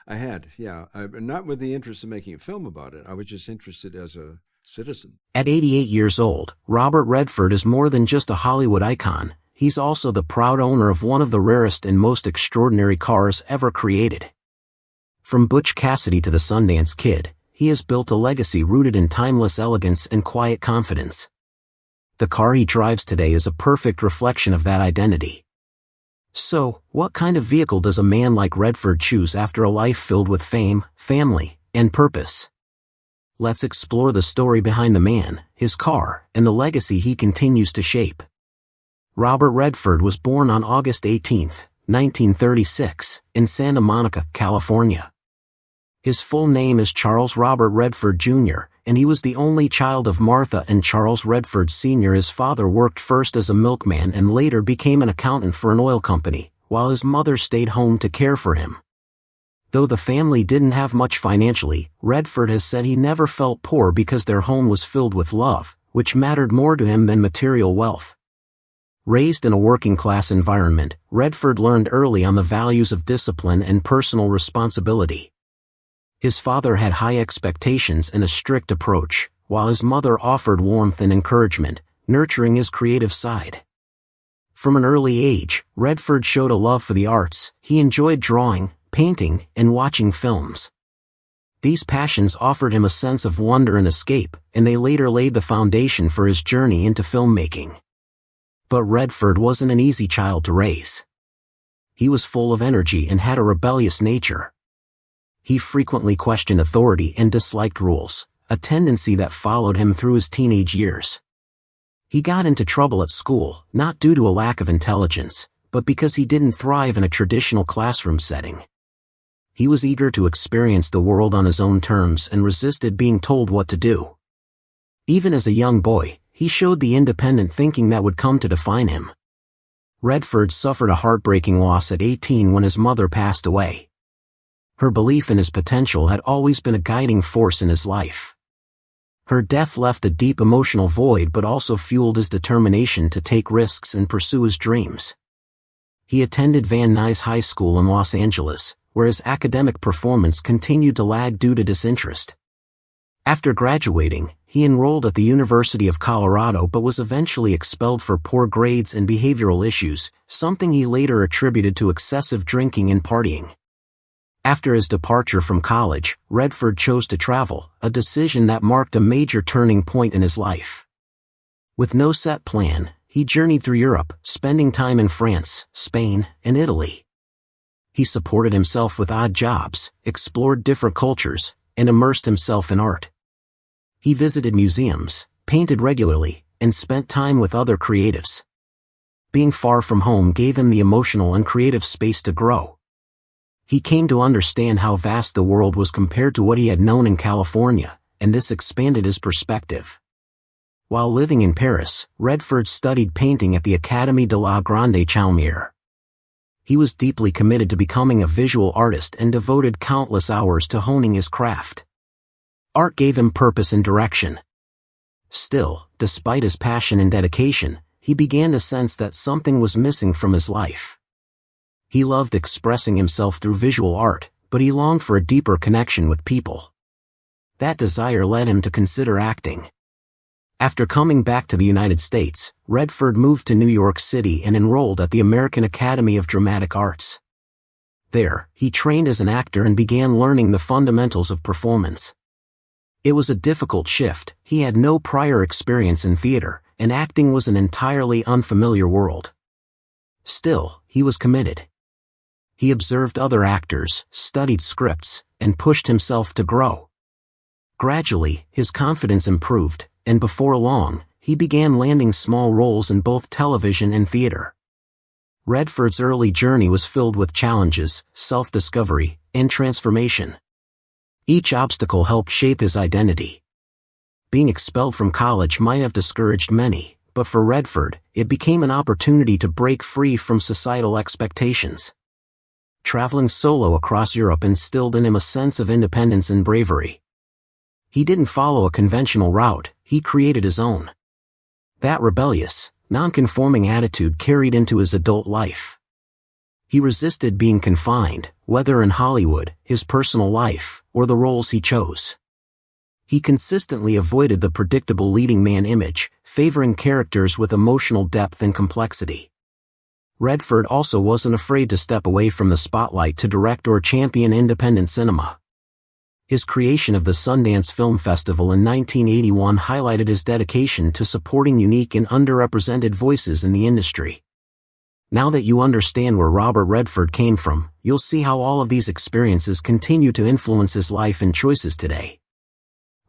I had, yeah. Not with the interest of making a film about it. I was just interested as a citizen. At 88 years old, Robert Redford is more than just a Hollywood icon. He's also the proud owner of one of the rarest and most extraordinary cars ever created. From Butch Cassidy to the Sundance Kid, he has built a legacy rooted in timeless elegance and quiet confidence. The car he drives today is a perfect reflection of that identity. So, what kind of vehicle does a man like Redford choose after a life filled with fame, family, and purpose? Let's explore the story behind the man, his car, and the legacy he continues to shape. Robert Redford was born on August 18, 1936, in Santa Monica, California. His full name is Charles Robert Redford Jr., and he was the only child of Martha and Charles Redford Sr. His father worked first as a milkman and later became an accountant for an oil company, while his mother stayed home to care for him. Though the family didn't have much financially, Redford has said he never felt poor because their home was filled with love, which mattered more to him than material wealth. Raised in a working-class environment, Redford learned early on the values of discipline and personal responsibility. His father had high expectations and a strict approach, while his mother offered warmth and encouragement, nurturing his creative side. From an early age, Redford showed a love for the arts. He enjoyed drawing, painting, and watching films. These passions offered him a sense of wonder and escape, and they later laid the foundation for his journey into filmmaking. But Redford wasn't an easy child to raise. He was full of energy and had a rebellious nature. He frequently questioned authority and disliked rules, a tendency that followed him through his teenage years. He got into trouble at school, not due to a lack of intelligence, but because he didn't thrive in a traditional classroom setting. He was eager to experience the world on his own terms and resisted being told what to do. Even as a young boy, he showed the independent thinking that would come to define him. Redford suffered a heartbreaking loss at 18 when his mother passed away. Her belief in his potential had always been a guiding force in his life. Her death left a deep emotional void but also fueled his determination to take risks and pursue his dreams. He attended Van Nuys High School in Los Angeles, where his academic performance continued to lag due to disinterest. After graduating, he enrolled at the University of Colorado but was eventually expelled for poor grades and behavioral issues, something he later attributed to excessive drinking and partying. After his departure from college, Redford chose to travel, a decision that marked a major turning point in his life. With no set plan, he journeyed through Europe, spending time in France, Spain, and Italy. He supported himself with odd jobs, explored different cultures, and immersed himself in art. He visited museums, painted regularly, and spent time with other creatives. Being far from home gave him the emotional and creative space to grow. He came to understand how vast the world was compared to what he had known in California, and this expanded his perspective. While living in Paris, Redford studied painting at the Académie de la Grande Chaumière. He was deeply committed to becoming a visual artist and devoted countless hours to honing his craft. Art gave him purpose and direction. Still, despite his passion and dedication, he began to sense that something was missing from his life. He loved expressing himself through visual art, but he longed for a deeper connection with people. That desire led him to consider acting. After coming back to the United States, Redford moved to New York City and enrolled at the American Academy of Dramatic Arts. There, he trained as an actor and began learning the fundamentals of performance. It was a difficult shift. He had no prior experience in theater, and acting was an entirely unfamiliar world. Still, he was committed. He observed other actors, studied scripts, and pushed himself to grow. Gradually, his confidence improved, and before long, he began landing small roles in both television and theater. Redford's early journey was filled with challenges, self-discovery, and transformation. Each obstacle helped shape his identity. Being expelled from college might have discouraged many, but for Redford, it became an opportunity to break free from societal expectations. Traveling solo across Europe instilled in him a sense of independence and bravery. He didn't follow a conventional route, he created his own. That rebellious, non-conforming attitude carried into his adult life. He resisted being confined, whether in Hollywood, his personal life, or the roles he chose. He consistently avoided the predictable leading man image, favoring characters with emotional depth and complexity. Redford also wasn't afraid to step away from the spotlight to direct or champion independent cinema. His creation of the Sundance Film Festival in 1981 highlighted his dedication to supporting unique and underrepresented voices in the industry. Now that you understand where Robert Redford came from, you'll see how all of these experiences continue to influence his life and choices today.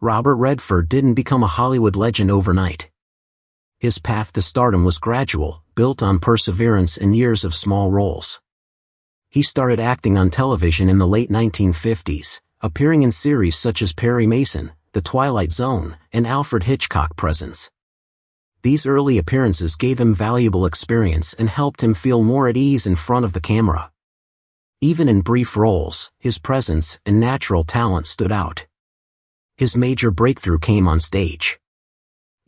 Robert Redford didn't become a Hollywood legend overnight. His path to stardom was gradual, built on perseverance and years of small roles. He started acting on television in the late 1950s, appearing in series such as Perry Mason, The Twilight Zone, and Alfred Hitchcock Presents. These early appearances gave him valuable experience and helped him feel more at ease in front of the camera. Even in brief roles, his presence and natural talent stood out. His major breakthrough came on stage.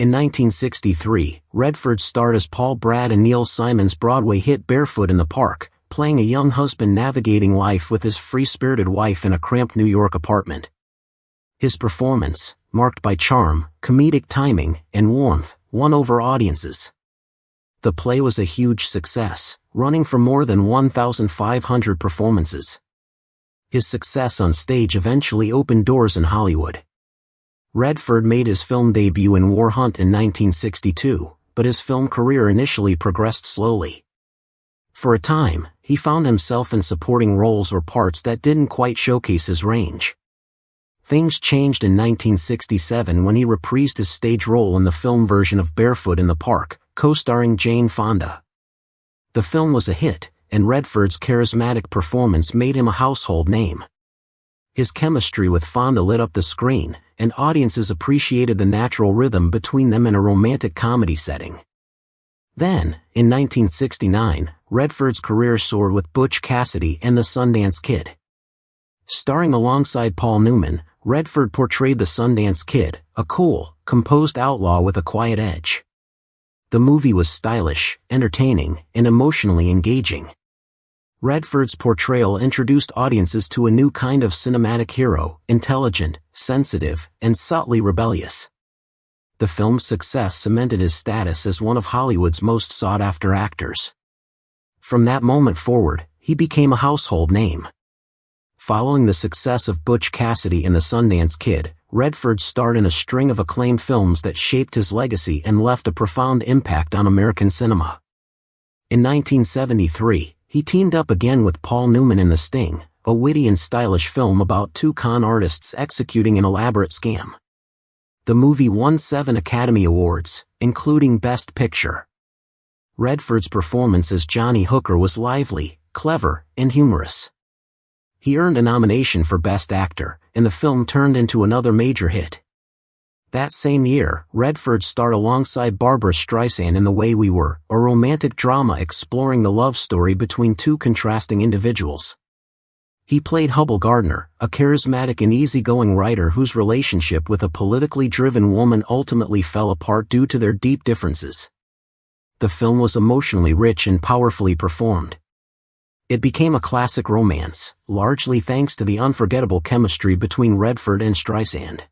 In 1963, Redford starred as Paul Brad in Neil Simon's Broadway hit Barefoot in the Park, playing a young husband navigating life with his free-spirited wife in a cramped New York apartment. His performance, marked by charm, comedic timing, and warmth, won over audiences. The play was a huge success, running for more than 1,500 performances. His success on stage eventually opened doors in Hollywood. Redford made his film debut in War Hunt in 1962, but his film career initially progressed slowly. For a time, he found himself in supporting roles or parts that didn't quite showcase his range. Things changed in 1967 when he reprised his stage role in the film version of Barefoot in the Park, co-starring Jane Fonda. The film was a hit, and Redford's charismatic performance made him a household name. His chemistry with Fonda lit up the screen, and audiences appreciated the natural rhythm between them in a romantic comedy setting. Then, in 1969, Redford's career soared with Butch Cassidy and the Sundance Kid. Starring alongside Paul Newman, Redford portrayed the Sundance Kid, a cool, composed outlaw with a quiet edge. The movie was stylish, entertaining, and emotionally engaging. Redford's portrayal introduced audiences to a new kind of cinematic hero, intelligent, sensitive, and subtly rebellious. The film's success cemented his status as one of Hollywood's most sought-after actors. From that moment forward, he became a household name. Following the success of Butch Cassidy and the Sundance Kid, Redford starred in a string of acclaimed films that shaped his legacy and left a profound impact on American cinema. In 1973, he teamed up again with Paul Newman in The Sting, a witty and stylish film about two con artists executing an elaborate scam. The movie won 7 Academy Awards, including Best Picture. Redford's performance as Johnny Hooker was lively, clever, and humorous. He earned a nomination for Best Actor, and the film turned into another major hit. That same year, Redford starred alongside Barbra Streisand in The Way We Were, a romantic drama exploring the love story between two contrasting individuals. He played Hubble Gardner, a charismatic and easygoing writer whose relationship with a politically driven woman ultimately fell apart due to their deep differences. The film was emotionally rich and powerfully performed. It became a classic romance, largely thanks to the unforgettable chemistry between Redford and Streisand.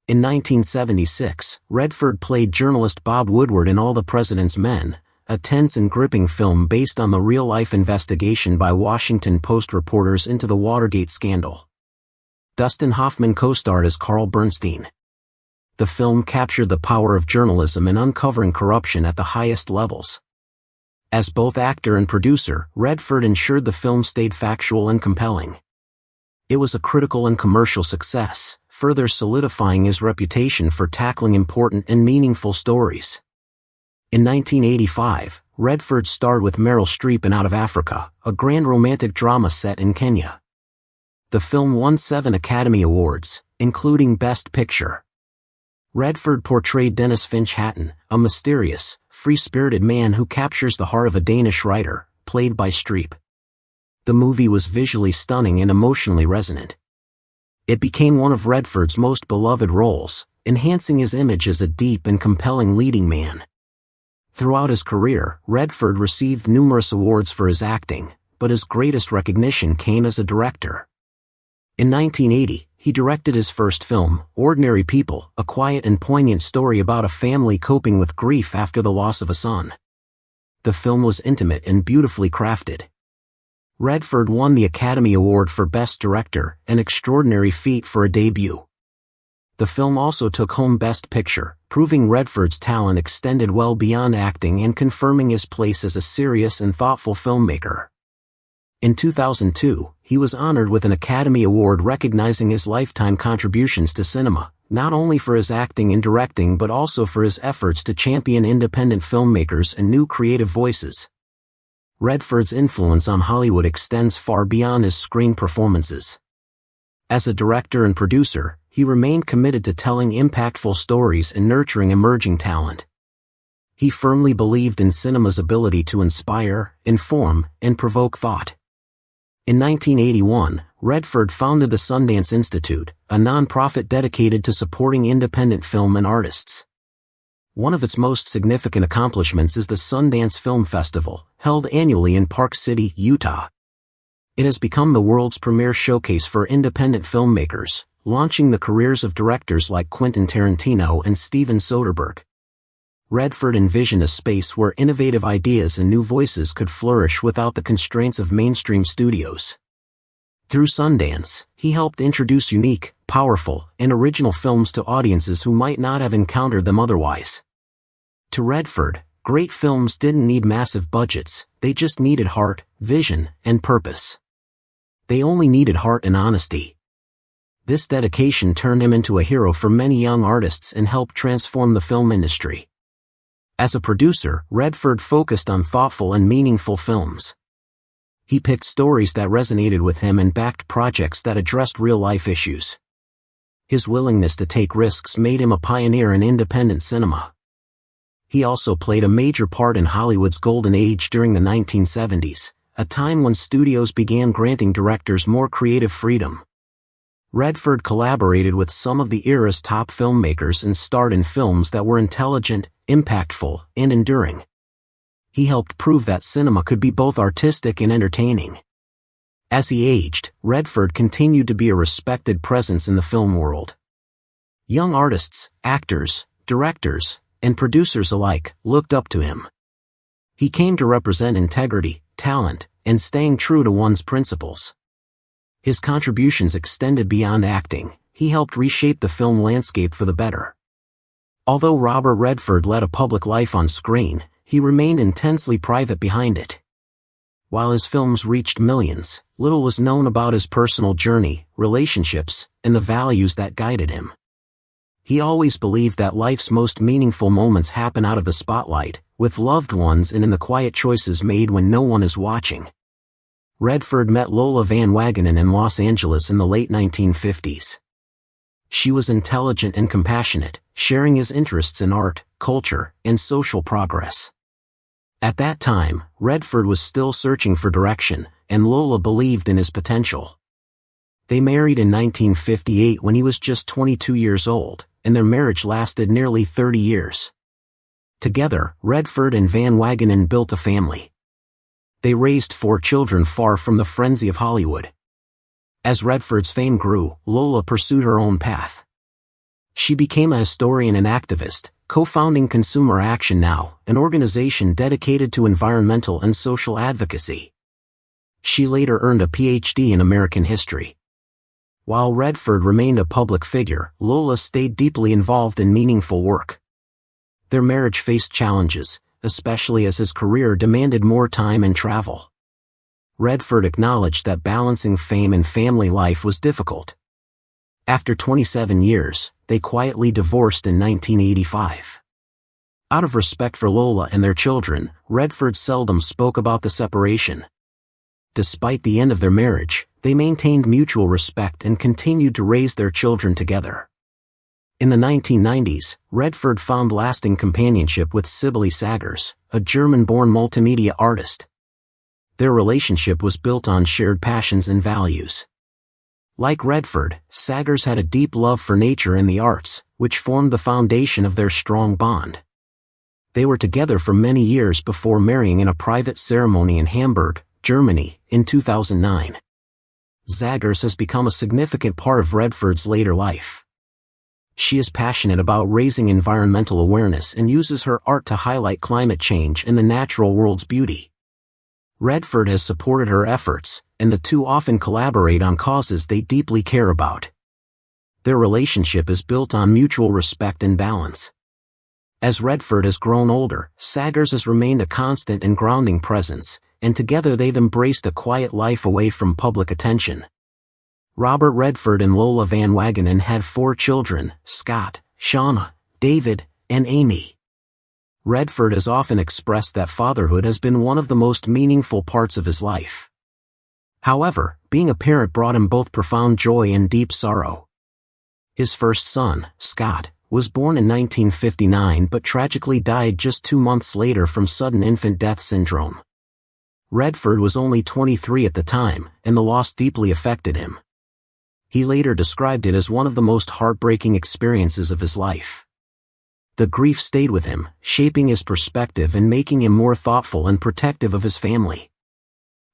In 1976, Redford played journalist Bob Woodward in All the President's Men, a tense and gripping film based on the real-life investigation by Washington Post reporters into the Watergate scandal. Dustin Hoffman co-starred as Carl Bernstein. The film captured the power of journalism in uncovering corruption at the highest levels. As both actor and producer, Redford ensured the film stayed factual and compelling. It was a critical and commercial success, further solidifying his reputation for tackling important and meaningful stories. In 1985, Redford starred with Meryl Streep in Out of Africa, a grand romantic drama set in Kenya. The film won 7 Academy Awards, including Best Picture. Redford portrayed Dennis Finch Hatton, a mysterious, free-spirited man who captures the heart of a Danish writer, played by Streep. The movie was visually stunning and emotionally resonant. It became one of Redford's most beloved roles, enhancing his image as a deep and compelling leading man. Throughout his career, Redford received numerous awards for his acting, but his greatest recognition came as a director. In 1980, he directed his first film, Ordinary People, a quiet and poignant story about a family coping with grief after the loss of a son. The film was intimate and beautifully crafted. Redford won the Academy Award for Best Director, an extraordinary feat for a debut. The film also took home Best Picture, proving Redford's talent extended well beyond acting and confirming his place as a serious and thoughtful filmmaker. In 2002, he was honored with an Academy Award recognizing his lifetime contributions to cinema, not only for his acting and directing but also for his efforts to champion independent filmmakers and new creative voices. Redford's influence on Hollywood extends far beyond his screen performances. As a director and producer, he remained committed to telling impactful stories and nurturing emerging talent. He firmly believed in cinema's ability to inspire, inform, and provoke thought. In 1981, Redford founded the Sundance Institute, a nonprofit dedicated to supporting independent film and artists. One of its most significant accomplishments is the Sundance Film Festival, held annually in Park City, Utah. It has become the world's premier showcase for independent filmmakers, launching the careers of directors like Quentin Tarantino and Steven Soderbergh. Redford envisioned a space where innovative ideas and new voices could flourish without the constraints of mainstream studios. Through Sundance, he helped introduce unique, powerful, and original films to audiences who might not have encountered them otherwise. To Redford, great films didn't need massive budgets, they just needed heart, vision, and purpose. They only needed heart and honesty. This dedication turned him into a hero for many young artists and helped transform the film industry. As a producer, Redford focused on thoughtful and meaningful films. He picked stories that resonated with him and backed projects that addressed real-life issues. His willingness to take risks made him a pioneer in independent cinema. He also played a major part in Hollywood's golden age during the 1970s, a time when studios began granting directors more creative freedom. Redford collaborated with some of the era's top filmmakers and starred in films that were intelligent, impactful, and enduring. He helped prove that cinema could be both artistic and entertaining. As he aged, Redford continued to be a respected presence in the film world. Young artists, actors, directors, and producers alike looked up to him. He came to represent integrity, talent, and staying true to one's principles. His contributions extended beyond acting. He helped reshape the film landscape for the better. Although Robert Redford led a public life on screen, he remained intensely private behind it. While his films reached millions, little was known about his personal journey, relationships, and the values that guided him. He always believed that life's most meaningful moments happen out of the spotlight, with loved ones and in the quiet choices made when no one is watching. Redford met Lola Van Wagenen in Los Angeles in the late 1950s. She was intelligent and compassionate, sharing his interests in art, culture, and social progress. At that time, Redford was still searching for direction, and Lola believed in his potential. They married in 1958 when he was just 22 years old, and their marriage lasted nearly 30 years. Together, Redford and Van Wagenen built a family. They raised 4 children far from the frenzy of Hollywood. As Redford's fame grew, Lola pursued her own path. She became a historian and activist, co-founding Consumer Action Now, an organization dedicated to environmental and social advocacy. She later earned a PhD in American history. While Redford remained a public figure, Lola stayed deeply involved in meaningful work. Their marriage faced challenges, especially as his career demanded more time and travel. Redford acknowledged that balancing fame and family life was difficult. After 27 years, they quietly divorced in 1985. Out of respect for Lola and their children, Redford seldom spoke about the separation. Despite the end of their marriage, they maintained mutual respect and continued to raise their children together. In the 1990s, Redford found lasting companionship with Sibylle Sagers, a German-born multimedia artist. Their relationship was built on shared passions and values. Like Redford, Sagers had a deep love for nature and the arts, which formed the foundation of their strong bond. They were together for many years before marrying in a private ceremony in Hamburg, Germany, in 2009. Zaggers has become a significant part of Redford's later life. She is passionate about raising environmental awareness and uses her art to highlight climate change and the natural world's beauty. Redford has supported her efforts, and the two often collaborate on causes they deeply care about. Their relationship is built on mutual respect and balance. As Redford has grown older, Zaggers has remained a constant and grounding presence, and together they've embraced a quiet life away from public attention. Robert Redford and Lola Van Wagenen had 4 children: Scott, Shauna, David, and Amy. Redford has often expressed that fatherhood has been one of the most meaningful parts of his life. However, being a parent brought him both profound joy and deep sorrow. His first son, Scott, was born in 1959 but tragically died just 2 months later from sudden infant death syndrome. Redford was only 23 at the time, and the loss deeply affected him. He later described it as one of the most heartbreaking experiences of his life. The grief stayed with him, shaping his perspective and making him more thoughtful and protective of his family.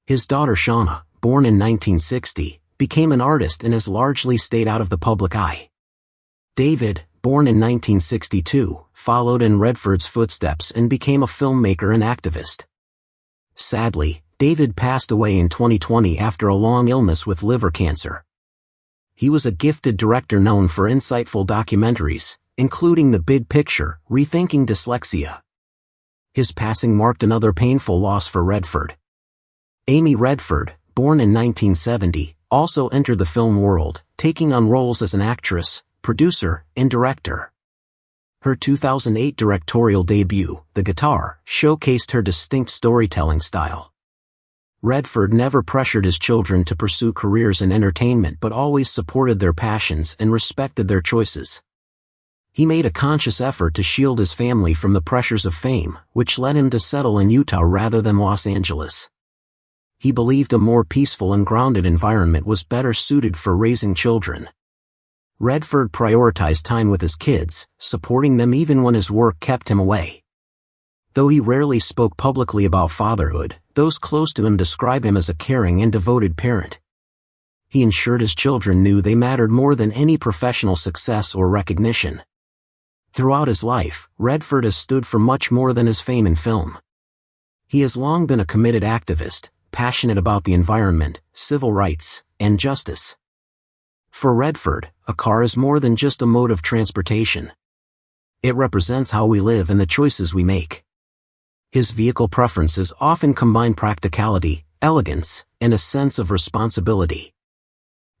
His daughter Shauna, born in 1960, became an artist and has largely stayed out of the public eye. David, born in 1962, followed in Redford's footsteps and became a filmmaker and activist. Sadly, David passed away in 2020 after a long illness with liver cancer. He was a gifted director known for insightful documentaries, including The Big Picture, Rethinking Dyslexia. His passing marked another painful loss for Redford. Amy Redford, born in 1970, also entered the film world, taking on roles as an actress, producer, and director. Her 2008 directorial debut, The Guitar, showcased her distinct storytelling style. Redford never pressured his children to pursue careers in entertainment but always supported their passions and respected their choices. He made a conscious effort to shield his family from the pressures of fame, which led him to settle in Utah rather than Los Angeles. He believed a more peaceful and grounded environment was better suited for raising children. Redford prioritized time with his kids, supporting them even when his work kept him away. Though he rarely spoke publicly about fatherhood, those close to him describe him as a caring and devoted parent. He ensured his children knew they mattered more than any professional success or recognition. Throughout his life, Redford has stood for much more than his fame in film. He has long been a committed activist, passionate about the environment, civil rights, and justice. For Redford, a car is more than just a mode of transportation. It represents how we live and the choices we make. His vehicle preferences often combine practicality, elegance, and a sense of responsibility.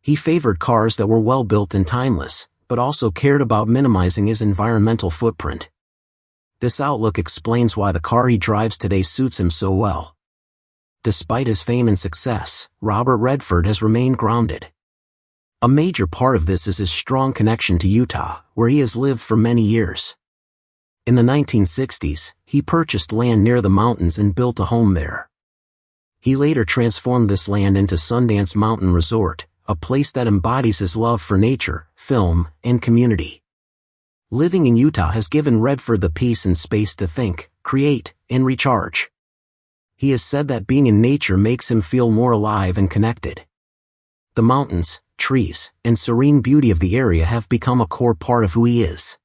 He favored cars that were well-built and timeless, but also cared about minimizing his environmental footprint. This outlook explains why the car he drives today suits him so well. Despite his fame and success, Robert Redford has remained grounded. A major part of this is his strong connection to Utah, where he has lived for many years. In the 1960s, he purchased land near the mountains and built a home there. He later transformed this land into Sundance Mountain Resort, a place that embodies his love for nature, film, and community. Living in Utah has given Redford the peace and space to think, create, and recharge. He has said that being in nature makes him feel more alive and connected. The mountains, trees, and serene beauty of the area have become a core part of who he is.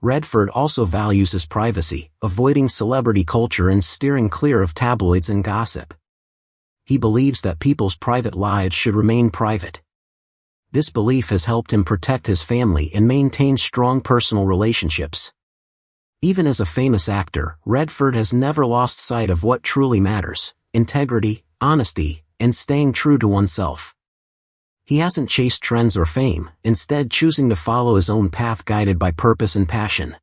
Redford also values his privacy, avoiding celebrity culture and steering clear of tabloids and gossip. He believes that people's private lives should remain private. This belief has helped him protect his family and maintain strong personal relationships. Even as a famous actor, Redford has never lost sight of what truly matters: integrity, honesty, and staying true to oneself. He hasn't chased trends or fame, instead choosing to follow his own path guided by purpose and passion.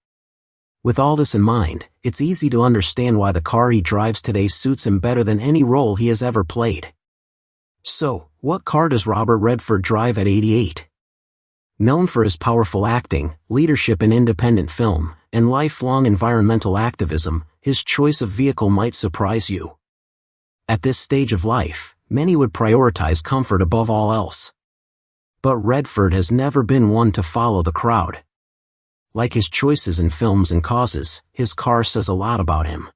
With all this in mind, it's easy to understand why the car he drives today suits him better than any role he has ever played. So, what car does Robert Redford drive at 88? Known for his powerful acting, leadership in independent film, and lifelong environmental activism, his choice of vehicle might surprise you. At this stage of life, many would prioritize comfort above all else. But Redford has never been one to follow the crowd. Like his choices in films and causes, his car says a lot about him.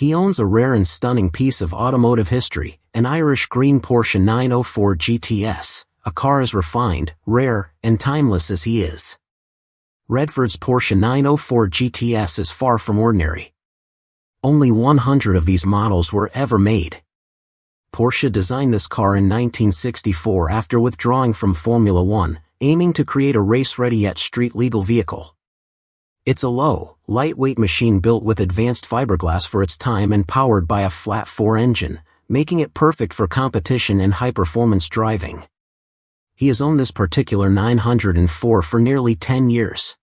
He owns a rare and stunning piece of automotive history, an Irish green Porsche 904 GTS, a car as refined, rare, and timeless as he is. Redford's Porsche 904 GTS is far from ordinary. Only 100 of these models were ever made. Porsche designed this car in 1964 after withdrawing from Formula One, aiming to create a race-ready yet street-legal vehicle. It's a low, lightweight machine built with advanced fiberglass for its time and powered by a flat-4 engine, making it perfect for competition and high-performance driving. He has owned this particular 904 for nearly 10 years.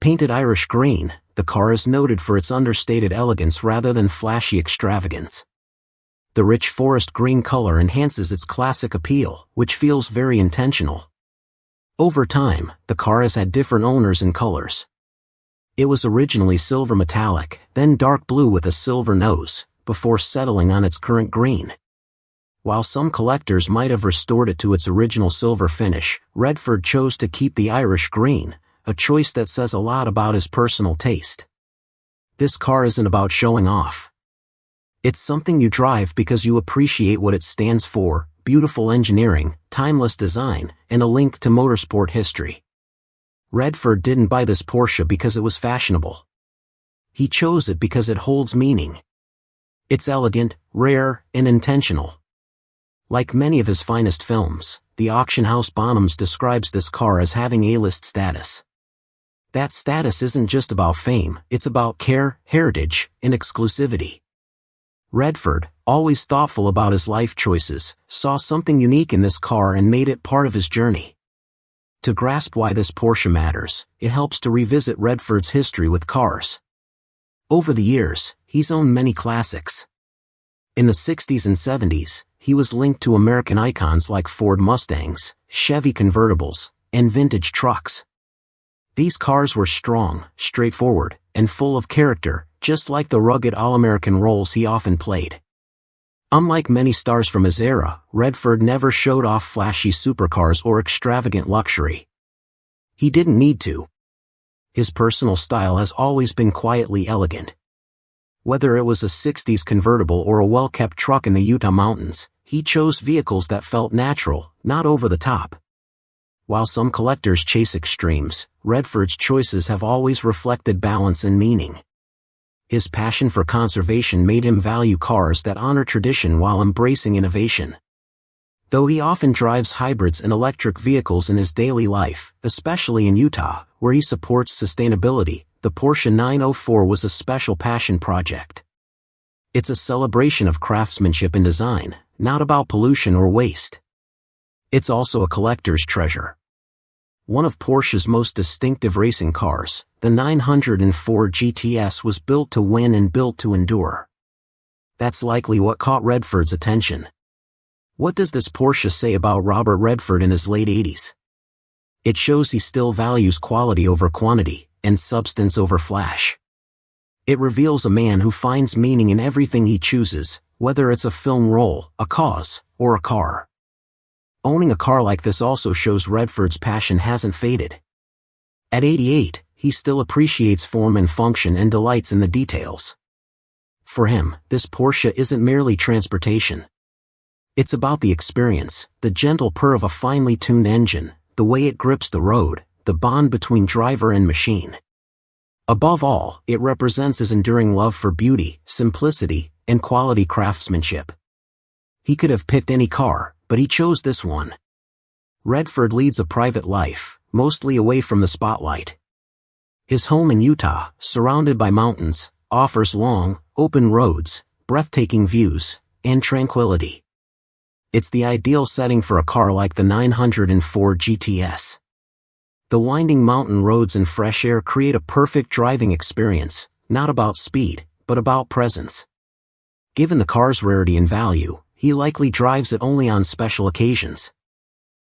Painted Irish green, the car is noted for its understated elegance rather than flashy extravagance. The rich forest green color enhances its classic appeal, which feels very intentional. Over time, the car has had different owners and colors. It was originally silver metallic, then dark blue with a silver nose, before settling on its current green. While some collectors might have restored it to its original silver finish, Redford chose to keep the Irish green, a choice that says a lot about his personal taste. This car isn't about showing off. It's something you drive because you appreciate what it stands for: beautiful engineering, timeless design, and a link to motorsport history. Redford didn't buy this Porsche because it was fashionable. He chose it because it holds meaning. It's elegant, rare, and intentional. Like many of his finest films, the auction house Bonhams describes this car as having A-list status. That status isn't just about fame, it's about care, heritage, and exclusivity. Redford, always thoughtful about his life choices, saw something unique in this car and made it part of his journey. To grasp why this Porsche matters, it helps to revisit Redford's history with cars. Over the years, he's owned many classics. In the 60s and 70s, he was linked to American icons like Ford Mustangs, Chevy convertibles, and vintage trucks. These cars were strong, straightforward, and full of character, just like the rugged all-American roles he often played. Unlike many stars from his era, Redford never showed off flashy supercars or extravagant luxury. He didn't need to. His personal style has always been quietly elegant. Whether it was a 60s convertible or a well-kept truck in the Utah mountains, he chose vehicles that felt natural, not over the top. While some collectors chase extremes, Redford's choices have always reflected balance and meaning. His passion for conservation made him value cars that honor tradition while embracing innovation. Though he often drives hybrids and electric vehicles in his daily life, especially in Utah, where he supports sustainability, the Porsche 904 was a special passion project. It's a celebration of craftsmanship and design, not about pollution or waste. It's also a collector's treasure. One of Porsche's most distinctive racing cars, the 904 GTS, was built to win and built to endure. That's likely what caught Redford's attention. What does this Porsche say about Robert Redford in his late 80s? It shows he still values quality over quantity, and substance over flash. It reveals a man who finds meaning in everything he chooses, whether it's a film role, a cause, or a car. Owning a car like this also shows Redford's passion hasn't faded. At 88, he still appreciates form and function and delights in the details. For him, this Porsche isn't merely transportation. It's about the experience, the gentle purr of a finely tuned engine, the way it grips the road, the bond between driver and machine. Above all, it represents his enduring love for beauty, simplicity, and quality craftsmanship. He could have picked any car, but he chose this one. Redford leads a private life, mostly away from the spotlight. His home in Utah, surrounded by mountains, offers long, open roads, breathtaking views, and tranquility. It's the ideal setting for a car like the 904 GTS. The winding mountain roads and fresh air create a perfect driving experience, not about speed, but about presence. Given the car's rarity and value, he likely drives it only on special occasions.